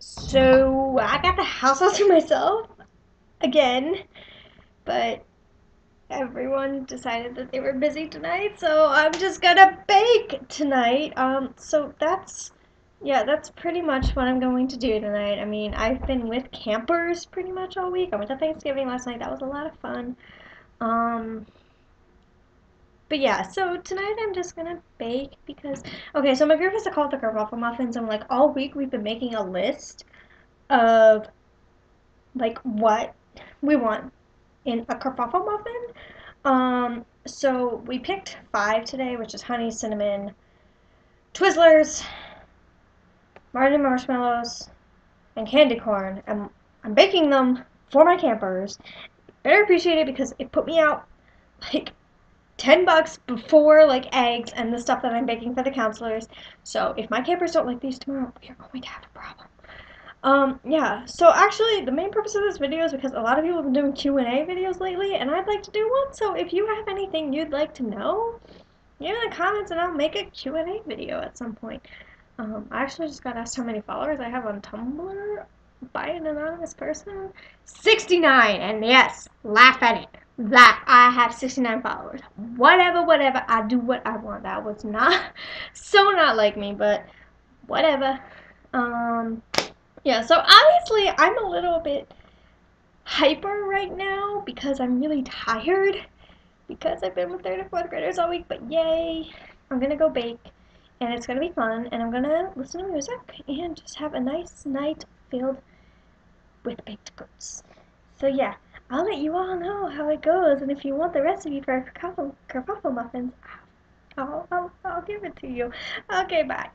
So I got the house all to myself again, but everyone decided that they were busy tonight, so I'm just gonna bake tonight. That's pretty much what I'm going to do tonight. I mean, I've been with campers pretty much all week. I went to Thanksgiving last night. That was a lot of fun. Um, but yeah, so tonight I'm just gonna bake because okay, so my group has to call it the kerfuffle muffins, and like all week we've been making a list of like what we want in a kerfuffle muffin. So we picked 5 today, which is honey, cinnamon, Twizzlers, marshmallow marshmallows, and candy corn. And I'm baking them for my campers. Better appreciate it because it put me out like $10 before like eggs and the stuff that I'm baking for the counselors. So if my campers don't like these tomorrow, we are going to have a problem. Yeah, so actually the main purpose of this video is because a lot of people have been doing Q&A videos lately, and I'd like to do one, so if you have anything you'd like to know, leave in the comments and I'll make a Q&A video at some point. I actually just got asked how many followers I have on Tumblr by an anonymous person. 69, and yes, laugh at it. That I have 69 followers. Whatever, I do what I want. That was not, so not like me, but whatever. Yeah, so obviously I'm a little bit hyper right now because I'm really tired because I've been with third and fourth graders all week, but yay, I'm gonna go bake and it's gonna be fun and I'm gonna listen to music and just have a nice night filled with baked goods. So yeah, I'll let you all know how it goes, and if you want the recipe for kerfuffle muffins, I'll give it to you. Okay, bye.